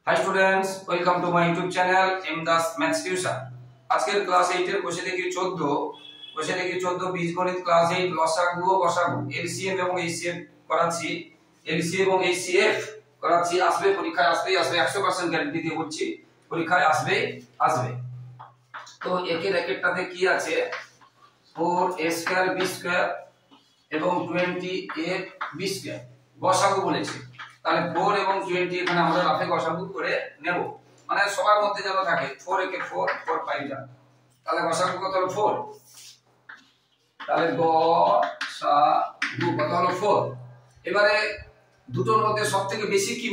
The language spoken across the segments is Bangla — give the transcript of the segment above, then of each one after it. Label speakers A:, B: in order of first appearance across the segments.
A: Hi students, welcome to my YouTube channel MDAS Maths Tuition। আজকের ক্লাস 8 এর কোশ্চেন দেখি 14 বীজগণিত ক্লাস 8 লসাগু ও গসাগু এলসিএম এবং এইচসিএফ করাচ্ছি। এলসিএম এবং এইচসিএফ করাচ্ছি, আসবে পরীক্ষায় আসবে 100% গ্যারান্টি দিয়ে বলছি, পরীক্ষায় আসবে। তো একের একেরটাতে কি আছে 4a স্কয়ার b স্কয়ার এবং 20ab স্কয়ার গসাগু বলেছে। তাহলে 4 এবং 20 এখানে আমরা রাফে গসাগু করে নেব, মানে সবার মধ্যে যেন থাকে 4 একে 4 4 5 যা, তাহলে গসাগু কত হলো 4। তাহলে গসাগু কত হলো 4। এবারে দুটোর মধ্যে সবথেকে বেশি কি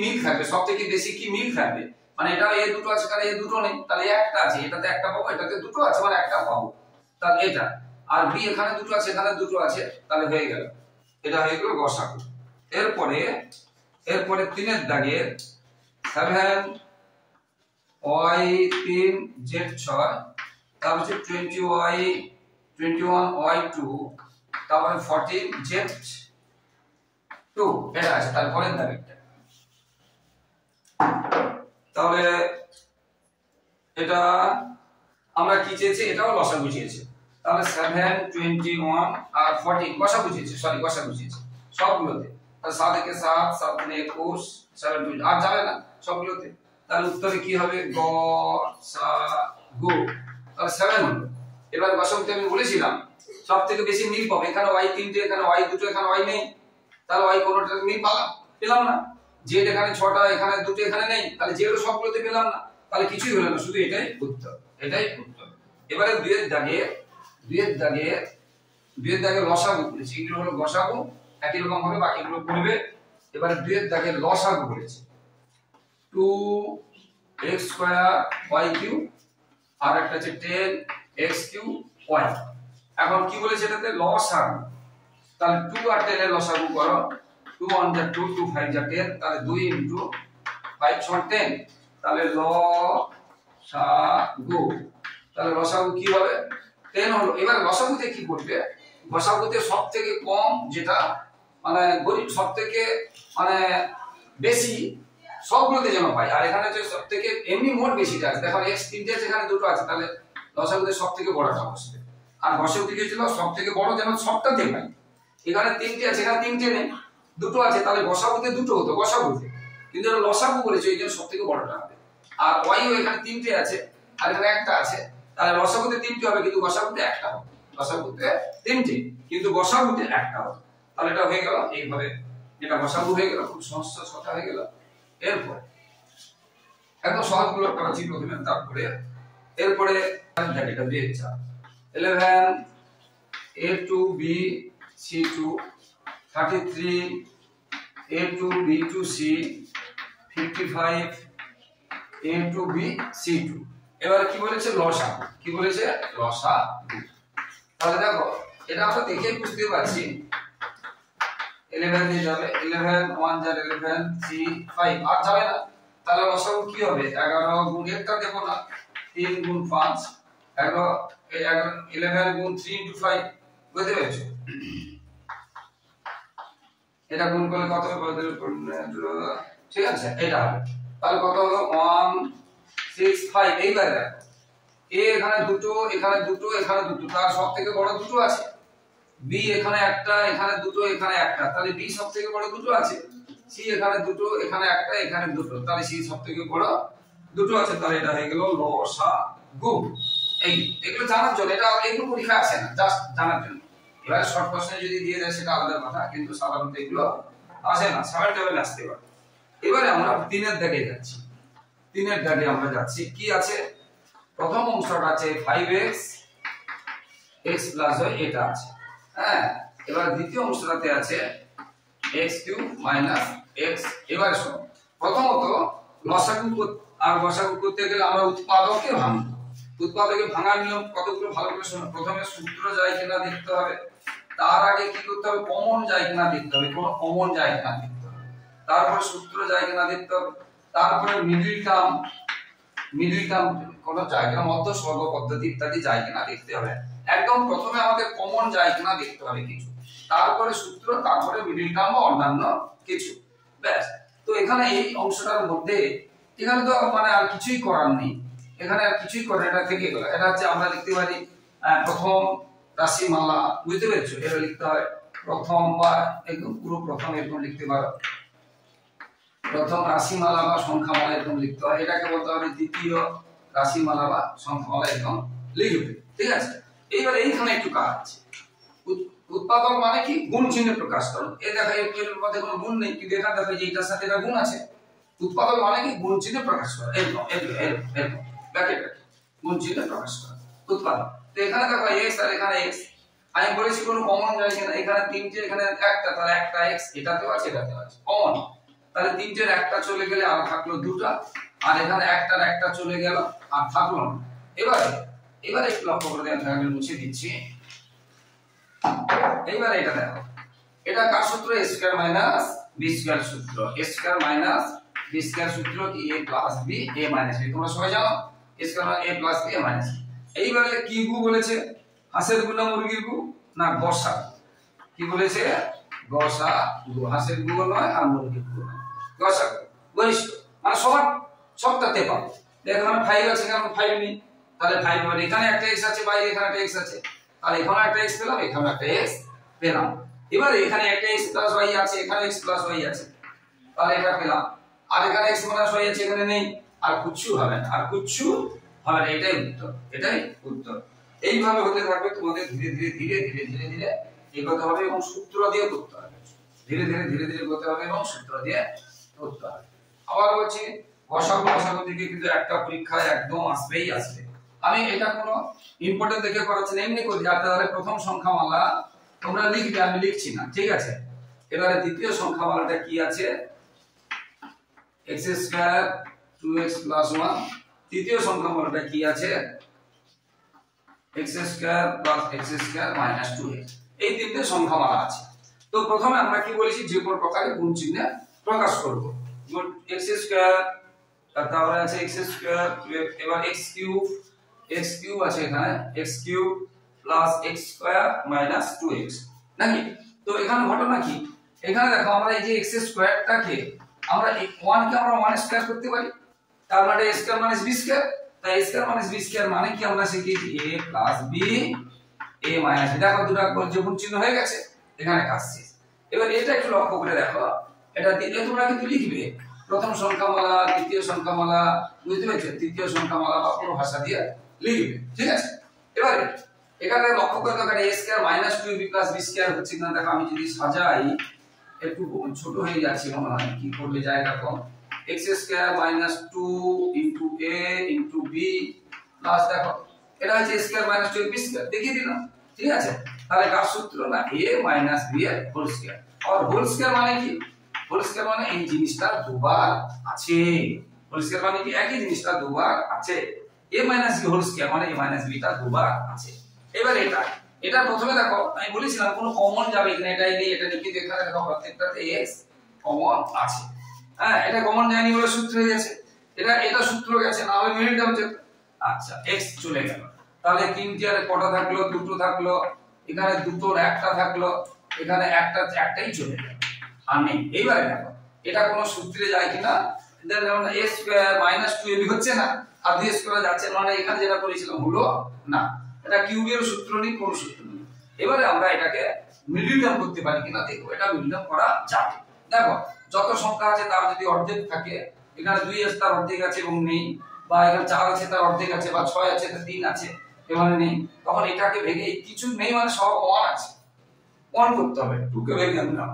A: মিল থাকবে, মানে এটা এ দুটো আছে তাহলে এ দুটো নেই, তাহলে একটা আছে, এটাতে একটা পাবো, এটাতে দুটো আছে মানে একটা পাবো, তাহলে এটা। আর বি এখানে দুটো আছে এখানে দুটো আছে, তাহলে হয়ে গেল, এটা হয়ে গেল গসাগু। এরপরে 3 এর দাগে 7y3z6, তারপর হচ্ছে 21y2, তারপরে 14z2 এটা আছে। তারপরের দাগেরটা, তাহলে এটা আমরা কি চেয়েছি, এটাও লসাগু চেয়েছি। তাহলে 7 21 আর 14 গসাগু চেয়েছি, সবগুলোতে। 7 একে 7 7 গুণে 21 7 2 আর যাবে না সবগুলোতে, তাহলে উত্তরে কি হবে গসাগু। তাহলে 7 হলো। এবার গসাগুতে আমি বলেছিলাম সবথেকে বেশি মিল পাবে, এখানে y তিনটে, এখানে y দুটো, এখানে y নেই, তাহলে y কোনোটার মিল পেলাম না। z এখানে 6টা, এখানে দুটো, এখানে নেই, তাহলে z এর সবগুলোতে পেলাম না, তাহলে কিছুই হলো না, শুধু এটাই উত্তর। এবারে 2 এর দাগে লসাগু বলেছি, এগুলো হলো গসাগু, একই রকম ভাবে বাকিগুলো পড়বে। এবারে 2 এর দাগে লসাগু বলেছে 2x² y³ আর একটা আছে 10x³ y। এখন কি বলেছে এটাতে লসাগু, তাহলে 2 আর 10 এর লসাগু করো, 2 1 যা 2 2 5 যা 10, তাহলে 2 * 5 = 10, তাহলে লসাগু, তাহলে লসাগু কি হবে 10 হলো। এবার লসাগুতে কি করবে, গসাগুতে সবথেকে কম যেটা মানে গরিব, সবথেকে মানে বেশি সবগুলোতে যেন পাই, আর এখানে যে সবথেকে এমনি মোট বেশিটা আছে, দেখো x তিনটে আছে এখানে দুটো আছে, তাহলে লসাগুতে সবথেকে বড়টা বসবে। আর গসাগুতে কি ছিল সবথেকে বড় যেন সবটাতে পাই, এখানে তিনটে আছে এখানে তিনটে নেই, দুটো আছে, তাহলে গসাগুতে দুটো হতো গসাগুতে, কিন্তু এটা লসাগু বলেছে এই জন্য সবথেকে বড়টা হবে। আর y ও এখানে তিনটে আছে আর এখানে একটা আছে, তাহলে লসাগুতে তিনটে হবে কিন্তু গসাগুতে একটা হবে, লসাগুতে তিনটে কিন্তু গসাগুতে একটা হবে, তাহলে এটা হয়ে গেল এইভাবে, এটা গসাগু হয়ে গেল, খুব সহজ কথা হয়ে গেল। এরপর একদম সহজগুলো করাচ্ছি প্রথমে, তারপরে এরপরে এটা দিয়ে 11 a2b c2 33 a2b to c 55 a2b c2। এবার কি বলেছে লসাগু, তাহলে দেখো এটা আমরা দেখেই বুঝতে পারছি 11 দিয়ে যাবে, 11 1 যা 11 3 5 আর যাবে না, তাহলে লসাগু কি হবে 11 গুণ একটা দেব না, 3 গুণ 5 11 গুণ 3 * 5 বুঝতে পেরেছো, এটা গুণ করলে কত হবে, ঠিক আছে এটা হবে, তাহলে কত হলো 165। এইবার দেখো a এখানে দুটো, এখানে দুটো, এখানে দুটো, তার সবথেকে বড় দুটো আছে, b এখানে একটা, এখানে দুটো, এখানে একটা, তাহলে b সবথেকে বড় দুটো আছে, c এখানে দুটো, এখানে একটা, এখানে দুটো, তাহলে c সবথেকে বড় দুটো আছে, তাহলে এটা হয়ে গেল লসাগু। এগুলো জানার জন্য, এটা এগুলো পরীক্ষা আসে না, জাস্ট জানার জন্য। এবারে শর্ট কোশ্চেন যদি দিয়ে দেয় সেটা আলাদা কথা, কিন্তু সাধারণত এগুলো আসে না, 7 লেভেল আসতে পারে। এবারে আমরা 3 এর দাগে যাচ্ছি, আমরা যাচ্ছি কি আছে, প্রথম অংশটা আছে 5x x + y, এটা আছে, হ্যাঁ। এবার দ্বিতীয় অংশটাতে আছে x³ - x। এবারে শোনো, প্রথমত লসাগু আর গসাগু করতে গেলে আমরা উৎপাদকে ভাঙার নিয়ম কতগুলো ভালো করে শোনো। প্রথমে সূত্র যায় কিনা দেখতে হবে, তার আগে কি করতে হবে, কমন যায় কিনা দেখতে হবে, কোনো কমন যায় কিনা দেখতে হবে, তারপরে সূত্র যায় কিনা দেখতে হবে, তারপরে মিডল টার্ম কোনো যায় কিনা, মধ্যস্বর্গ পদ্ধতি ইত্যাদি যায় কিনা দেখতে হবে। একদম প্রথমে আমাদের কমন যায় কিনা দেখতে হবে কিছু, তারপরে সূত্র, তারপরে মিডল টার্ম বা অন্যান্য কিছু, ব্যাস। তো এখানে এই অংশটার মধ্যে এখানে তো মানে আর কিছুই করার নেই, এখানে আর কিছুই করার, এটা থেকে গেল। এটা হচ্ছে আমরা লিখতে পারি প্রথম রাশিমালা, বুঝতে পেরেছো? এটা লিখতে হয় প্রথম, বা একদম পুরো প্রথম এরকম লিখতে পারো, প্রথম রাশিমালা বা সংখ্যামালা এরকম লিখতে হয়। এটাকে বলতে হবে দ্বিতীয় রাশিমালা বা সংখ্যামালা এরকম লিখবে, ঠিক আছে? এইবার এইখানে একটু কাজ আছে। উৎপাদক মানে কি? গুণ চিহ্নে প্রকাশ করো। এই দেখো এর মধ্যে কোনো গুণ নেই, কিন্তু এখানে দেখো যে এটার সাথে এটা গুণ আছে। উৎপাদক মানে কি? গুণ চিহ্নে প্রকাশ করো, এরকম এরকম ব্র্যাকেট গুণ চিহ্নে প্রকাশ করো উৎপাদক। তো এখানে দেখো x আর এখানে x, আমি বলেছি কোনো কমন যায় কিনা, এখানে তিনটে এখানে একটা, তাহলে একটা x এটাতেও আছে এটাতেও আছে কমন, তাহলে তিনটের একটা চলে গেলে আর থাকলো দুটো, আর এখানে একটার একটা চলে গেল আর থাকলো না। এবারে একটু লক্ষ্য করে দেখেন, আমি মুছে দিচ্ছি। এইবার এটা দেখো, এটা কার সূত্র? a square minus b square সূত্র। a square minus b square সূত্র কি? a plus b a minus b, তোমরা সবাই জানো a স্কয়ার মানে a plus b a minus b। এইবারে কি গু বলেছে? হাঁসের গু না মুরগির গু না গসা? কি বলেছে? গসা গু। হাঁসের গু নয় আর মুরগির গু নয়, গসা গু, ঘনিষ্ঠ মানে সবার সবটাতে পাবো। দেখো এখানে 5 আছে, এখানে 5 নেই, তাহলে 5 হবে। এখানে একটা x আছে, বাইরে এখানে একটা x আছে, তাহলে এখানে একটা x পেলাম, এখানে একটা x পেলাম। এবারে এখানে একটা x প্লাস y আছে, এখানে x প্লাস y আছে, তাহলে এটা পেলাম। আর এখানে x মাইনাস y আছে, এখানে নেই, আর কিচ্ছু হবে না, আর কিচ্ছু হবে না। এটাই উত্তর, এটাই উত্তর। এইভাবে হতে থাকবে, তোমাদের ধীরে ধীরে ধীরে ধীরে ধীরে ধীরে এগোতে হবে এবং সূত্র দিয়ে করতে হবে। ধীরে ধীরে ধীরে ধীরে করতে হবে এবং সূত্র দিয়ে করতে হবে। আবার বলছি, গসাগু থেকে কিন্তু একটা পরীক্ষায় একদম আসবেই আসবে। আমি এটা কোনো ইম্পর্টেন্ট দেখে করাচ্ছি না, এমনি করি। তাহলে প্রথম সংখ্যামালা তোমরা লিখবে, আমি লিখছি না, ঠিক আছে? এবারে দ্বিতীয় সংখ্যামালাটা কি আছে? x square 2x 1। তৃতীয় সংখ্যামালাটা কি আছে? x square x square 2x। এই তিনটে সংখ্যামালা আছে। তো প্রথমে আমরা কি বলেছি? যে কোনো প্রকারে গুণ চিহ্নে প্রকাশ করব। x স্কয়ার, তারপরে আছে x স্কয়ার, এবার x কিউব আছে এখানে, x cube plus x square minus 2x, নাকি? তো এখানে ঘটনা কি? এখানে দেখো আমরা এই যে x স্কয়ারটাকে আমরা 1 কে আমরা 1 স্কয়ার করতে পারি, তার মানে a square minus b square. তাই a square minus b square মানে কি? আমরা শিখেছি a plus b a minus b। দেখো দুটো গুণ চিহ্ন হয়ে গেছে, এখানে কাজ শেষ। এবার এটা একটু লক্ষ্য করে দেখো, এটা দিলে তোমরা কিন্তু লিখবে প্রথম সংখ্যামালা, দ্বিতীয় সংখ্যামালা, বুঝতে পেরেছো? তৃতীয় সংখ্যামালা বা পুরো ভাষা দিয়ে লিখবে, ঠিক আছে? এবারে এখানে লক্ষ্য করে দেখো a square minus 2b plus b square হচ্ছে না। দেখো আমি যদি সাজাই, একটু ছোট হয়ে যাচ্ছে মনে হয়, কি করলে জায়গা কম। x square minus 2 into a into b plus, দেখো এটা হচ্ছে a square minus 2b square, দেখিয়ে দিলাম, ঠিক আছে? তাহলে কার সূত্র? না a মাইনাস b এর হোল স্কয়ার। আর হোল স্কয়ার মানে কি? হোল স্কয়ার মানে এই জিনিসটা দুবার আছে। হোল স্কয়ার মানে কি? একই জিনিসটা দুবার আছে। a minus b whole square মানে a মাইনাস b টা দুবার আছে। এবার এটা প্রথমে দেখো, আমি বলেছিলাম কোনো কমন যাবে কিনা, এটাই নেই, এটা লিখে দেখালে দেখো প্রত্যেকটাতে x কমন আছে। হ্যাঁ, এটা কমন যায়নি বলে সূত্র হয়ে গেছে, এটা সূত্র গেছে, না হলে মিনিট যাবে। আচ্ছা, x চলে গেল, তাহলে তিনটে আর কটা থাকলো? দুটো থাকলো, এখানে দুটোর একটা থাকলো, এখানে একটাই চলে গেল, আর নেই। এইবারে দেখো এটা কোনো সূত্রে যায় কিনা, যেমন a স্কয়ার মাইনাস 2ab হচ্ছে না, আর b স্কয়ার যাচ্ছে, মানে এখানে যেটা করেছিলাম হলো না। এটা কিউবের সূত্র নেই, কোনো সূত্র নেই। এবারে আমরা এটাকে মিডল টার্ম করতে পারি কিনা দেখো, এটা মিডল টার্ম করা যাবে। দেখো যত সংখ্যা আছে তার যদি অর্ধেক থাকে, এখানে 2 আছে তার অর্ধেক আছে এবং নেই, বা এখানে 4 আছে তার অর্ধেক আছে, বা 6 আছে তার 3 আছে এখানে নেই, তখন এটাকে ভেঙে কিছু নেই মানে সব 1 আছে, 1 করতে হবে। 2 কে ভেঙে আমরা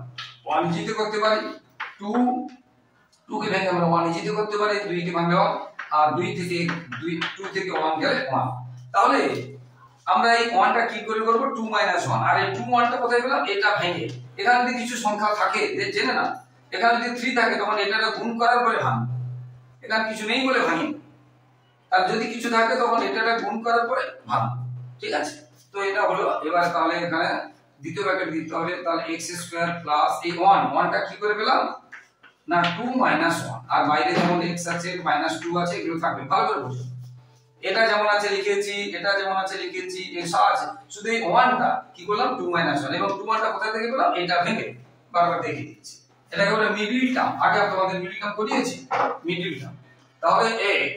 A: 1 ইজিতে করতে পারি, 2 কে ভেঙে আমরা 1 ইজিতে করতে পারি, 2 কে ভাঙলে 1, আর 2 থেকে 2 থেকে 1 গেলে 1। তাহলে আমরা এই 1টা কি করে করব? 2 1, আর এই 2 1টা কোথায় পেলাম? এটা ভেঙে এখানে যদি কিছু সংখ্যা থাকে জেনে না, এখানে যদি 3 থাকে তখন এটাকে গুণ করার পরে ভাঙি, এখানে কিছু নেই বলে ভাঙি, আর যদি কিছু থাকে তখন এটাকে গুণ করার পরে ভাঙি, ঠিক আছে? তো এটা হলো। এবার তাহলে এখানে দ্বিতীয় ব্র্যাকেট দিতে হবে, তাহলে x স্কয়ার প্লাস এই 1টা কি করে পেলাম? না 2 1, আর বাইরে যেমন x আছে মাইনাস 2 আছে, এগুলো থাকবে, ভালো করে বুঝো। এটা যেমন আছে লিখেছি, এটা যেমন আছে লিখেছি, এটা আছে, শুধু এই 1টা কি করলাম? 2 1, এবং 2 1টা কোথা থেকে পেলাম? এটা ভেঙে বারবার দেখিয়ে দিচ্ছি। এটাকে বলে মিডল টার্ম। আগে তোমাদের মিডল টার্ম করিয়েছি, মিডল টার্ম। তাহলে x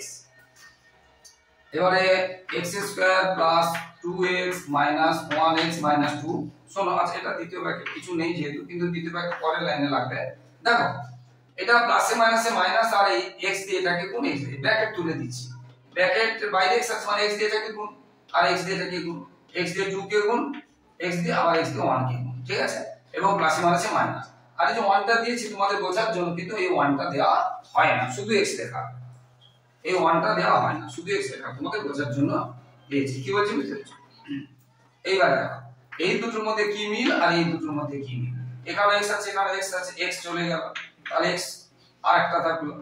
A: এবারে x square plus 2x minus 1x minus 2। শোনো আচ্ছা এটা দ্বিতীয় ব্র্যাকেট কিছু নেই যেহেতু, কিন্তু দ্বিতীয় ব্র্যাকেট পরের লাইনে লাগবে। দেখো এটা প্লাসে মাইনাসে মাইনাস আর এই x দিয়ে এটাকে গুণ, x দিয়ে ব্র্যাকেট তুলে দিচ্ছি, ব্র্যাকেট বাইরে x আছে মানে x দিয়ে এটাকে গুণ আর x দিয়ে এটাকে গুণ, x দিয়ে 2 কে গুণ, x দিয়ে আবার x দিয়ে 1 কে গুণ, ঠিক আছে, এবং প্লাসে মাইনাসে মাইনাস। আর এই যে 1 টা দিয়েছি তোমাদের বোঝার জন্য, কিন্তু এই 1 টা দেওয়া হয় না, শুধু x লেখা, এই 1 টা দেওয়া হয় না, শুধু x লেখা তোমাদের বোঝার জন্য দিয়েছি। কি বলছি বুঝতে পেরেছো? এইবার দেখো এই দুটোর মধ্যে কি মিল আর এই দুটোর মধ্যে কি মিল। এখানে x আছে এখানে x আছে, x চলে গেল তাহলে x আর একটা থাকলো,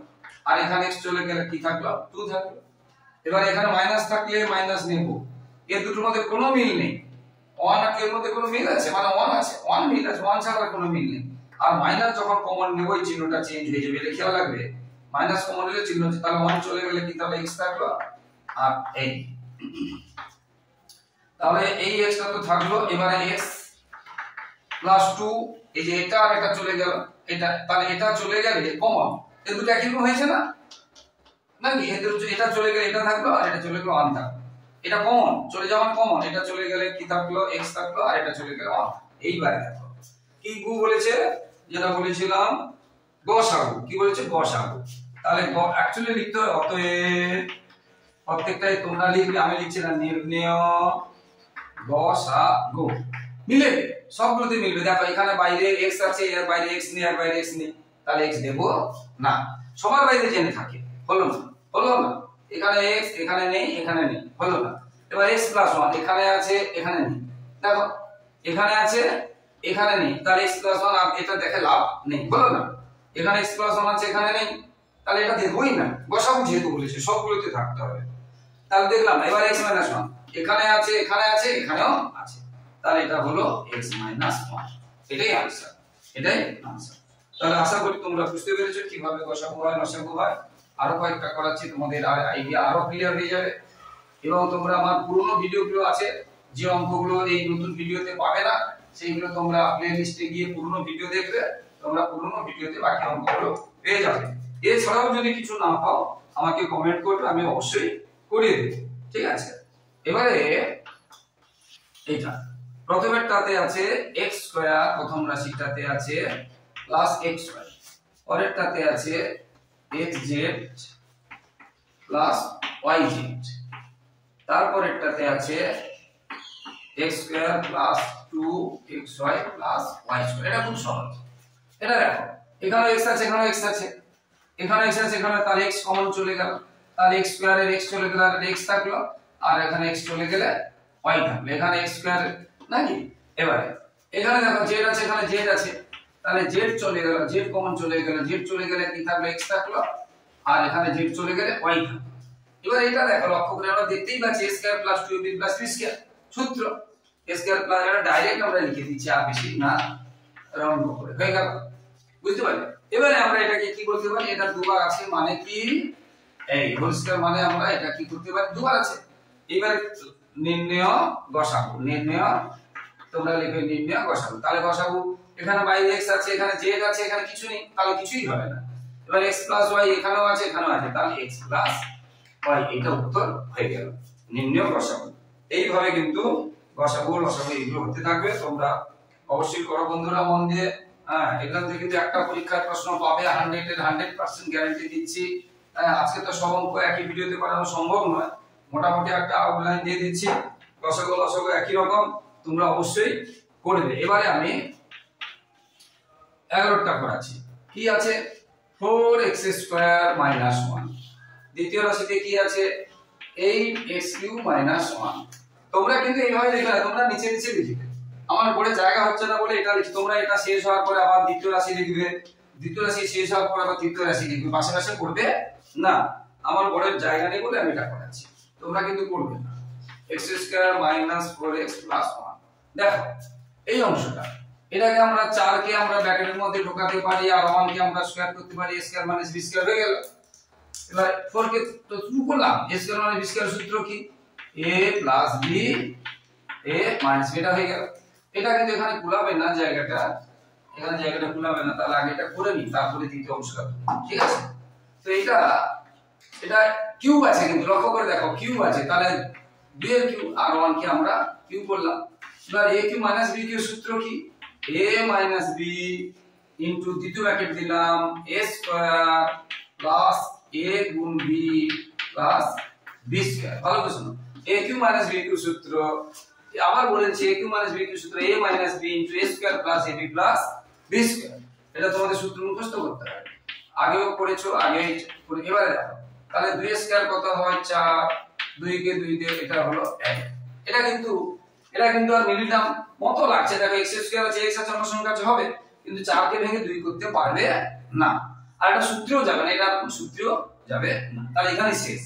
A: আর এখানে x চলে গেলে কি থাকলো 2 থাকলো। এবার এখানে মাইনাস থাকলে মাইনাস নেব, এই দুটোর মধ্যে কোনো মিল নেই। 1 আর 2 এর মধ্যে কোনো মিল আছে মানে 1 আছে, 1 মিল আছে, 1 ছাড়া কোনো মিল নেই। আর মাইনাস যখন কমন নেব এই চিহ্নটা চেঞ্জ হয়ে যাবে, এটা খেয়াল রাখবে। মাইনাস কমন নিলে চিহ্ন তাহলে 1 চলে গেলে কি তাহলে x থাকলো আর এই, তাহলে এই x টা তো থাকলো। এবারে x প্লাস 2 এই যে এটা আর এটা চলে গেল, এটা তাহলে এটা চলে গেলে কমন, এই দুটো একই রকম হয়েছে না নাকি? এদের এটা চলে গেলে এটা থাকলো আর এটা চলে গেল 1 থাকলো, এটা কমন চলে যাওয়ার কমন, এটা চলে গেলে কি থাকলো x থাকলো আর এটা চলে গেল 1। এইবার দেখো কি গু বলেছে, যেটা বলেছিলাম গসাগু, কি বলেছে গসাগু। তাহলে অ্যাকচুয়ালি লিখতে হয় অতএব, প্রত্যেকটাই তোমরা লিখবে, আমি লিখছি না, নির্ণয় গসাগু মিলে সবগুলোতে মিলবে। দেখো এখানে বাইরে x আছে, এর বাইরে x নেই, আর বাইরে x নেই, তাহলে x দেব না, সবার বাইরে জেনে থাকে, হলো না? হলো না? এখানে x এখানে নেই এখানে নেই, হলো না? এবার x প্লাস 1 এখানে আছে এখানে নেই, দেখো এখানে আছে এখানে নেই, তাহলে x প্লাস 1 আর এটা দেখে লাভ নেই, হলো না? এখানে x প্লাস 1 আছে এখানে নেই, তাহলে এটা দেবই না, গসাগু যেহেতু বলেছে সবগুলোতে থাকতে হবে। তাহলে দেখলাম এবার x মাইনাস 1 এখানে আছে এখানে আছে এখানেও আছে, তাহলে এটা হলো x মাইনাস 1, এটাই आंसर, এটাই आंसर। তাহলে আশা করি তোমরা বুঝতে পেরেছো কিভাবে গসাগু হয় লসাগু হয়। আরো কয়েকটা করাচ্ছি, তোমাদের আর আইডিয়া আরো ক্লিয়ার হয়ে যাবে। এবং তোমরা আমার পুরনো ভিডিওগুলো আছে, যে অঙ্কগুলো এই নতুন ভিডিওতে পাবে না, সেইগুলো তোমরা প্লেলিস্টে গিয়ে পুরনো ভিডিও দেখবে, তোমরা পুরনো ভিডিওতে বাকি অঙ্কগুলো পেয়ে যাবে। এছাড়াও যদি কিছু না পাও আমাকে কমেন্ট করবে, আমি অবশ্যই করিয়ে দেব, ঠিক আছে? এবারে এইটা প্রথমেরটাতে আছে x স্কয়ার, প্রথম রাশিটাতে আছে প্লাস x স্কয়ার, পরেরটাতে আছে xz প্লাস yz, তারপরেরটাতে আছে x square plus 2xy plus y square. এটা খুব সহজ, এটা দেখো এখানে x আছে এখানে x আছে এখানে x আছে এখানে, তাহলে x কমন চলে গেল, তাহলে x স্কয়ারের x চলে গেল আর x থাকলো, আর এখানে x চলে গেলে y থাকলো, এখানে x স্কয়ার নাকি? এবারে এখানে দেখো z আছে এখানে z আছে, তাহলে z চলে গেল, z কমন চলে গেল, z চলে গেলে কি থাকলো x থাকলো, আর এখানে z চলে গেলে y থাকলো। এবার এটা দেখো লক্ষ্য করে আমরা দেখতেই পাচ্ছি a square plus 2ab plus b square সূত্র, a স্কয়ার প্লাস, এটা ডাইরেক্ট আমরা লিখে দিচ্ছি আর বেশি না রাউন্ড করে হয়ে গেল, বুঝতে পারলে? এবারে আমরা এটাকে কি বলতে পারি, এটা দুবার আছে মানে কি এই হোল স্কয়ার, মানে আমরা এটা কি করতে পারি দুবার আছে। এবারে নির্ণয় গসাগু, নির্ণয় তোমরা লিখবে নির্ণয় গসাগু, তাহলে গসাগু এখানে বাইরে x আছে এখানে z আছে এখানে কিছু নেই, তাহলে কিছুই হবে না। এবার x প্লাস y এখানেও আছে এখানেও আছে, তাহলে x প্লাস y, এটা উত্তর হয়ে গেল নির্ণয় গসাগু। এইভাবে কিন্তু গসাগু লসাগু এগুলো হতে থাকবে, তোমরা অবশ্যই করো বন্ধুরা মন দিয়ে। হ্যাঁ, এখান থেকে কিন্তু একটা পরীক্ষার প্রশ্ন পাবে 100 এর 100% গ্যারান্টি দিচ্ছি। আজকে তো সব অঙ্ক একই ভিডিওতে করানো সম্ভব নয়, মোটামুটি একটা আউটলাইন দিয়ে দিচ্ছি, গসাগু লসাগু একই রকম, তোমরা অবশ্যই করবে। এবারে আমি 11টা করাচ্ছি, কি আছে 4x² - 1, দ্বিতীয় রাশিতে কি আছে 8x³ - 1। তোমরা কিন্তু এইভাবে লিখবে না, তোমরা নিচে নিচে লিখবে, আমার পড়ে জায়গা হচ্ছে না বলে এটা লিখছি। তোমরা এটা শেষ হওয়ার পরে আবার দ্বিতীয় রাশি লিখবে, দ্বিতীয় রাশি শেষ হওয়ার পরে আবার তৃতীয় রাশি লিখবে, পাশে পাশে করবে না, আমার পড়ে জায়গা নেই বলে আমি এটা করাচ্ছি, তোমরা কিন্তু করবে না। x² - 4x + 1, দেখো এই অংশটা, এটাকে আমরা 4 কে আমরা ব্র্যাকেটের মধ্যে ঢোকাতে পারি আর 1 কে আমরা স্কয়ার করতে পারি, a² - b² হয়ে গেল। এবার 4 কে তো শুরু করলাম, a² - b² সূত্র কি a + b a - b, এটা হয়ে গেল। এটা কিন্তু এখানে কুলাবে না জায়গাটা, এখানে জায়গাটা কুলাবে না, তাহলে আগে এটা করে নি তারপরে দ্বিতীয় অংশটা, ঠিক আছে? তো এটা এটা কিউব আছে কিন্তু লক্ষ্য করে দেখো কিউব আছে, তাহলে 2 এর কিউব আর 1 কে আমরা কিউব করলাম। এবার a cube minus b cube সূত্র কি, a মাইনাস b ইনটু দ্বিতীয় ব্র্যাকেট দিলাম a স্কয়ার প্লাস a গুণ b প্লাস b স্কয়ার। ভালো করে শোনো, a cube minus b cube সূত্র আবার বলেছি, a cube minus b cube সূত্র a minus b into a square plus ab plus b square. এটা তোমাদের সূত্র মুখস্থ করতে হবে, আগেও করেছো আগেই করে। এবারে দেখো তাহলে 2 স্কয়ার কত হয় 4, 2 কে 2 দিয়ে এটা হলো 1। এটা কিন্তু আর মিলিটাম মতো লাগছে, দেখো x স্কয়ার আছে x আছে অন্য সংখ্যা আছে হবে, কিন্তু 4 কে ভেঙে 2 করতে পারবে না, আর এটা সূত্রেও যাবে না, এটা সূত্রেও যাবে না, তাহলে এখানে শেষ।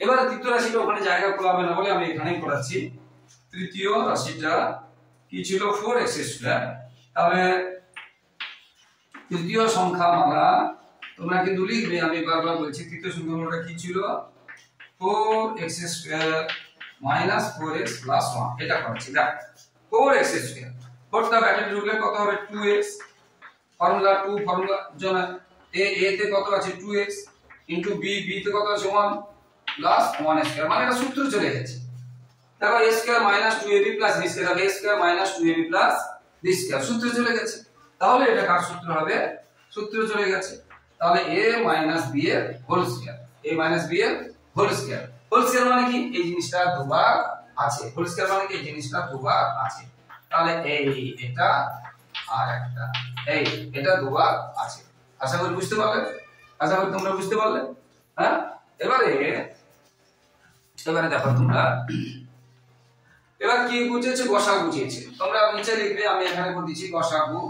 A: এবারে তৃতীয় রাশিটা ওখানে জায়গা পাবে না বলে আমি এখানেই করাচ্ছি। তৃতীয় রাশিটা কি ছিল 4x স্কয়ার, তাহলে তৃতীয় সংখ্যামালা তোমরা কিন্তু লিখবে, আমি বারবার বলছি তৃতীয় সংখ্যামালাটা কি ছিল 4x square minus 4x plus 1। এটা করছি দেখ 4x স্কয়ার 4 টা ব্র্যাকেটে ঢুকলে কত হবে 2x, ফর্মুলা 2 ফর্মুলা জন্য a তে কত আছে 2x ইনটু b তে কত আছে 1 প্লাস 1 স্কয়ার, মানে এটা সূত্র চলে গেছে। দেখো a square minus 2ab plus b square, a square minus 2ab plus b square সূত্র চলে গেছে। তাহলে এটা কার সূত্র হবে, সূত্র চলে গেছে। তাহলে a মাইনাস b এর whole square, a minus b এর হোল স্কয়ার। হোল স্কয়ার মানে কি এই জিনিসটা দুবার আছে, হোল স্কয়ার মানে কি এই জিনিসটা দুবার আছে। তাহলে এই এটা আর একটা এই এটা দুবার আছে। আশা করি বুঝতে পারলে, আশা করি তোমরা বুঝতে পারলে। হ্যাঁ, এবারে দেখো তোমরা এবার কি বুঝেছে, গসা বুঝিয়েছে। তোমরা নিচে লিখবে, আমি এখানে করে দিচ্ছি গসাগু,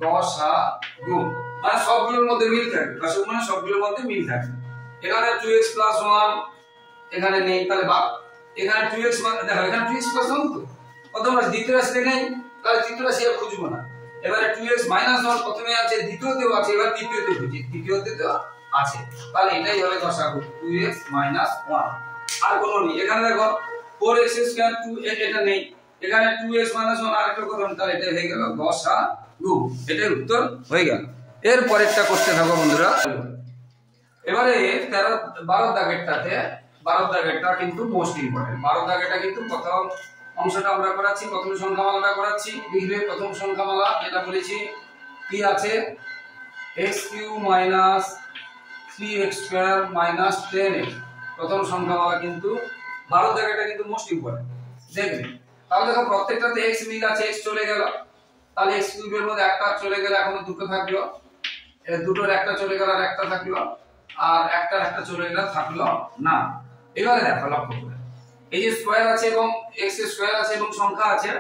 A: গসাগু মানে সবগুলোর মধ্যে মিল থাকবে, গসাগু মানে সবগুলোর মধ্যে মিল থাকবে। এখানে 2x 1 এখানে নেই, তাহলে বাদ। এখানে 2x দেখো এখানে 2x 1 তো অথবা দ্বিতীয় রাশিতে নেই, তাহলে তৃতীয় রাশি আর খুঁজবো না। এবারে 2x 1 প্রথমে আছে, দ্বিতীয়তেও আছে, এবার তৃতীয়তে খুঁজি, তৃতীয়তেও আছে, তাহলে এটাই হবে গসাগু 2x 1। আর কোনো নেই। এখানে দেখো 4x স্কয়ার 2 এটা নেই, এখানে 2x 1 আর একটা করলাম, তাহলে এটা হয়ে গেল গসাগু। এটার উত্তর হয়ে গেল। এর পরেরটা করতে থাকো বন্ধুরা। এবারে 12 দাগেরটাতে 12 দাগেরটা কিন্তু মোস্ট ইম্পর্টেন্ট। 12 দাগেরটা কিন্তু প্রথম অংশটা আমরা করাচ্ছি, প্রথম সংখ্যামালাটা করাচ্ছি। লিখবে প্রথম সংখ্যামালা যেটা বলেছি কি আছে x³ minus 3x square minus 10x। প্রথম সংখ্যামালা কিন্তু 12 দাগেরটা কিন্তু মোস্ট ইম্পর্টেন্ট দেখবে। তাহলে দেখো প্রত্যেকটাতে x মিল আছে, x চলে গেল, তাহলে x³ এর মধ্যে একটা চলে গেল, এখনো দুটো থাকলো, এই দুটোর একটা চলে গেল আর একটা থাকলো, আর একটা চলে গেল থাকলো না। এবারে দেখো লক্ষ্য করে এই যে স্কয়ার আছে এবং x স্কয়ার আছে এবং সংখ্যা আছে,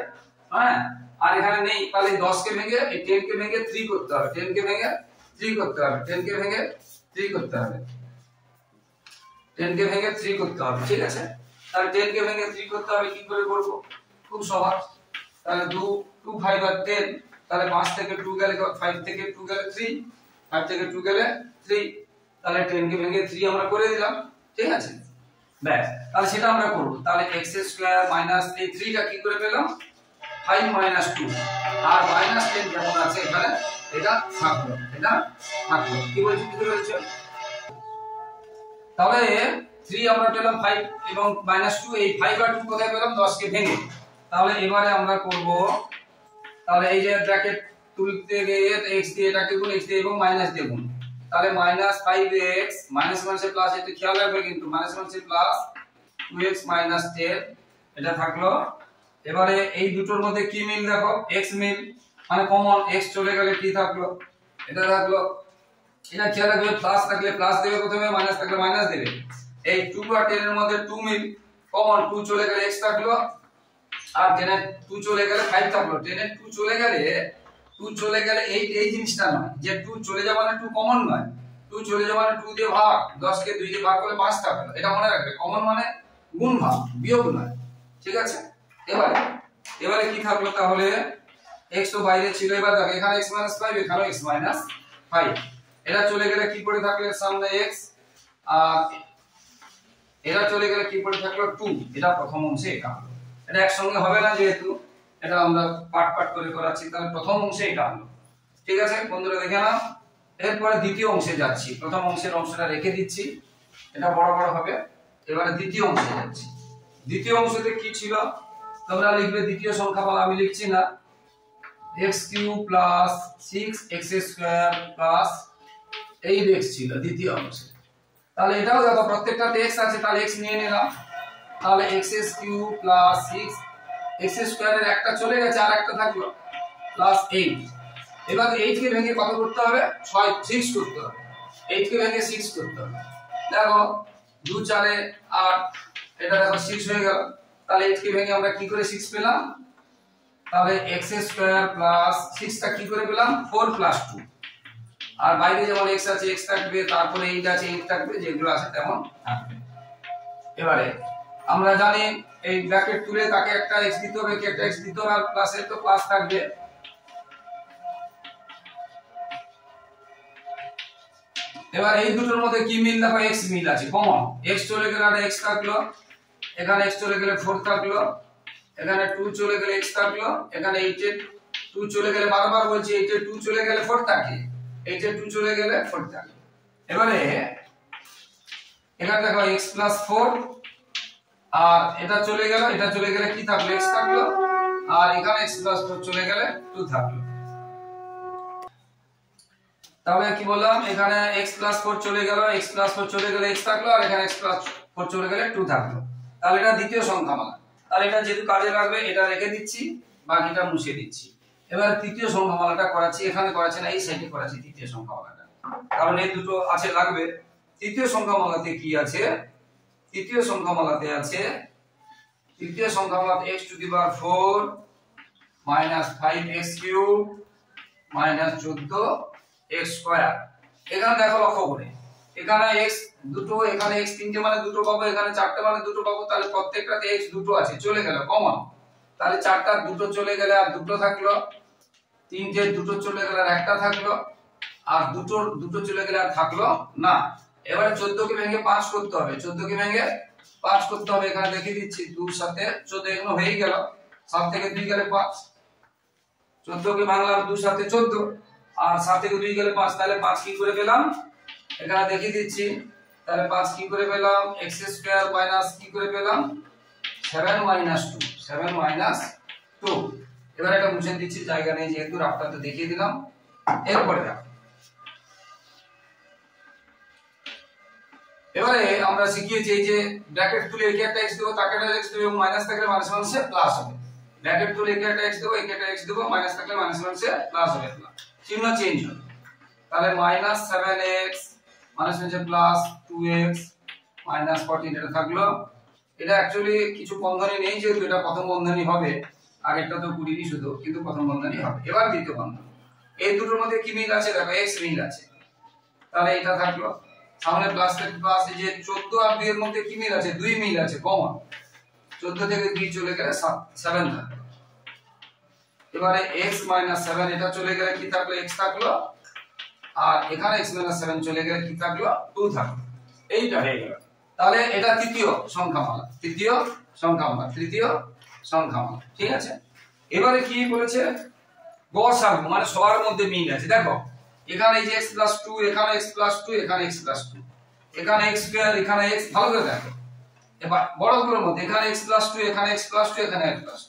A: হ্যাঁ, আর এখানে নেই, তাহলে 10 কে ভেঙে এই 10 কে ভেঙে 3 করতে হবে, 10 কে ভেঙে 3 করতে হবে, 10 কে ভেঙে 3 করতে হবে, 10 কে ভেঙে 3 করতে হবে, ঠিক আছে। তাহলে 10 কে ভেঙে 3 করতে হবে, কি করে করব, খুব সহজ। তাহলে 2 5 আর 10, তাহলে 5 থেকে 2 গেলে 5 থেকে 2 গেলে 3, 5 থেকে 2 গেলে 3, তাহলে 10 কে ভেঙে 3 আমরা করে দিলাম, ঠিক আছে। ব্যাস, তাহলে সেটা আমরা করব। তাহলে x স্কয়ার মাইনাস এই 3 টা কি করে পেলাম 5 মাইনাস 2 আর মাইনাস 10 যেমন আছে এখানে এটা থাকলো, এটা থাকলো। কি বলছি, বুঝতে পেরেছো? তাহলে 3 আমরা পেলাম 5 এবং মাইনাস 2, এই 5 আর 2 কোথায় পেলাম 10 কে ভেঙে। তাহলে এবারে আমরা করব, তাহলে এই যে ব্র্যাকেট তুলতে গিয়ে x দিয়ে এটাকে গুণ, x দিয়ে এবং মাইনাস দিয়ে গুণ, তাহলে মাইনাস 5x মাইনাস মাইনাসে প্লাস, এটা খেয়াল রাখবে কিন্তু মাইনাস মাইনাসে প্লাস 2x মাইনাস 10 এটা থাকলো। এবারে এই দুটোর মধ্যে কি মিল দেখো x মিল, মানে কমন, x চলে গেলে কি থাকলো এটা থাকলো। এটা খেয়াল রাখবে, প্লাস থাকলে প্লাস দেবে প্রথমে, মাইনাস থাকলে মাইনাস দেবে। এই 2 আর 10 এর মধ্যে 2 মিল, কমন 2 চলে গেলে x থাকলো, আর 10 এর 2 চলে গেলে 5 থাকলো। 10 এর 2 চলে গেলে এই জিনিসটা নয় যে 2 চলে যাওয়া মানে 2 কমন নয়, 2 চলে যাওয়া মানে 2 দিয়ে ভাগ, 10 কে 2 দিয়ে ভাগ করলে 5 থাকলো, এটা মনে রাখবে। কমন মানে গুণ ভাগ, বিয়োগ নয়, ঠিক আছে। এবারে কি থাকলো, তাহলে x তো বাইরে ছিল, এবার দেখো এখানে x 5 এখানে x 5, এটা চলে গেলে কি পড়ে থাকলো সামনে x, আর এটা চলে গেলে কি পড়ে থাকলো 2, এটা প্রথম অংশে এটা হলো। এটা একসঙ্গে হবে না যেহেতু এটা আমরা পার্ট করে করাচ্ছি, তাহলে প্রথম অংশে এটা হলো, ঠিক আছে বন্ধুরা দেখে নাও। এরপরে দ্বিতীয় অংশে যাচ্ছি, প্রথম অংশের অংশটা রেখে দিচ্ছি, এটা বড় বড় হবে। এবারে দ্বিতীয় অংশে যাচ্ছি। দ্বিতীয় অংশতে কি ছিল তোমরা লিখবে, দ্বিতীয় সংখ্যামালা আমি লিখছি না, x³ plus 6x² plus 8x ছিল দ্বিতীয় অংশে। তাহলে এটাও দেখো প্রত্যেকটাতে x আছে, তাহলে x নিয়ে নিলাম। তাহলে x³ প্লাস 6x² এর একটা চলে গেছে আর একটা থাকলো প্লাস 8। এবার 8 কে ভেঙে কত করতে হবে? 6 করতে হবে। 8 কে ভেঙে 6 করতে হবে। দেখো 2 4 এ 8, এটা দেখো 6 হয়ে গেল। তাহলে 8 কে ভেঙে আমরা কি করে 6 পেলাম? তাহলে x² প্লাস 6 টা কি করে পেলাম? 4 প্লাস 2। আর বাইরে যেমন x আছে x থাকবে, তারপরে 8 আছে 8 থাকবে, যেগুলো আছে তেমন থাকবে। এবারে আমরা জানি এই ব্র্যাকেট তুলে তাকে একটা x দিতে হবে, কি একটা x দিতে হবে, আর প্লাসের তো প্লাস থাকবে। এবার এই দুটোর মধ্যে কি মিল? দেখো x মিল আছে, কমন। x চলে গেলে আর x থাকলো, এখানে x চলে গেলে 4 থাকলো, এখানে 2 চলে গেলে x থাকলো, এখানে 8 এর 2 চলে গেলে, বারবার বলছি 8 এর 2 চলে গেলে 4 থাকে, 8 এর 2 চলে গেলে 4 থাকে। এবারে এখানে দেখো x প্লাস 4, আর এটা চলে গেল, এটা চলে গেলে কি থাকলো? x থাকলো, আর এখানে x প্লাস 4 চলে গেলে 2 থাকলো। তাহলে কি বললাম? এখানে x প্লাস 4 চলে গেল, x প্লাস 4 চলে গেলে x থাকলো, আর এখানে x প্লাস 4 চলে গেলে 2 থাকলো। তাহলে এটা দ্বিতীয় সংখ্যামালা। তাহলে এটা যেহেতু কাজে লাগবে, এটা রেখে দিচ্ছি, বাকিটা মুছে দিচ্ছি। এবার তৃতীয় সংখ্যামালাটা করাচ্ছি, এখানে করাচ্ছি না, এই সাইডে করাচ্ছি তৃতীয় সংখ্যামালাটা, কারণ এই দুটো আছে লাগবে। তৃতীয় সংখ্যামালাতে কি আছে? তৃতীয় সংখ্যামালাতে আছে, তৃতীয় সংখ্যামালাতে x⁴ minus 5x³ minus 14x²। এখানে দেখো লক্ষ্য করে, এখানে x দুটো, এখানে x তিনটে মানে দুটো পাবো, এখানে চারটে মানে দুটো পাবো। তাহলে প্রত্যেকটাতে x দুটো আছে, চলে গেল কমন। তাহলে চারটা দুটো চলে গেলে আর দুটো থাকলো, তিনটে দুটো চলে গেলে আর একটা থাকলো, আর দুটো চলে গেলে আর থাকলো না। এবারে 14 কে ভেঙে 5 করতে হবে, 14 কে ভেঙে 5 করতে হবে। এখানে দেখিয়ে দিচ্ছি, 2 এর সাথে 14 এখানে হয়ে গেল, 7 থেকে 2 গেলে 5, 14 কে ভাঙলাম 2 এর সাথে 14, আর 7 থেকে 2 গেলে 5। তাহলে 5 কি করে পেলাম? এখানে দেখিয়ে দিচ্ছি। তাহলে 5 কি করে পেলাম? x² মাইনাস কি করে পেলাম? 7 মাইনাস 2, 7 মাইনাস 2। এবার এটা মুছে দিচ্ছি, জায়গা নেই যেহেতু, রাফটা তো দেখিয়ে দিলাম। এরপরে দেখো, এবারে আমরা শিখিয়েছি এই যে ব্র্যাকেট তুলে একে একটা x দেব, তাকে একটা x দেব, এবং মাইনাস থাকলে মাইনাস মাইনাসে প্লাস হবে। ব্র্যাকেট তুলে একে একটা x দেব, একে একটা x দেব, মাইনাস থাকলে মাইনাস মাইনাসে প্লাস হবে, চিহ্ন চেঞ্জ হবে। তাহলে মাইনাস 7x মাইনাস হচ্ছে প্লাস 2x মাইনাস 14, এটা থাকলো। এটা অ্যাকচুয়ালি কিছু বন্ধনী নেই, যেহেতু এটা প্রথম বন্ধনী হবে, আগেরটা তো কুড়িনি শুধু, কিন্তু প্রথম বন্ধনী হবে। এবার দ্বিতীয় বন্ধনী, এই দুটোর মধ্যে কি মিল আছে? দেখো x মিল আছে, তাহলে এটা থাকলো। সামনে প্লাস থেকে প্লাস, এই যে 14 আর 2 এর মধ্যে কি মিল আছে? 2 মিল আছে, কমন। 14 থেকে 2 চলে গেলে 7 থাকলো। এবারে x - 7, এটা চলে গেলে কি থাকলো? x থাকলো, আর এখানে x - 7 চলে গেলে কি থাকলো? 2 থাকলো। এইটা হয়ে গেল। তাহলে এটা তৃতীয় সংখ্যামালা, তৃতীয় সংখ্যামালা, তৃতীয় সংখ্যামালা, ঠিক আছে। এবারে কি বলেছে? গসাগু, মানে সবার মধ্যে মিল আছে। দেখো এখানে এই যে x+2, এখানে x+2, এখানে x+2, এখানে x², এখানে x, ভালো করে দেখো। এবার বড়গুলোর মধ্যে এখানে x+2, এখানে x+2, এখানে x+2,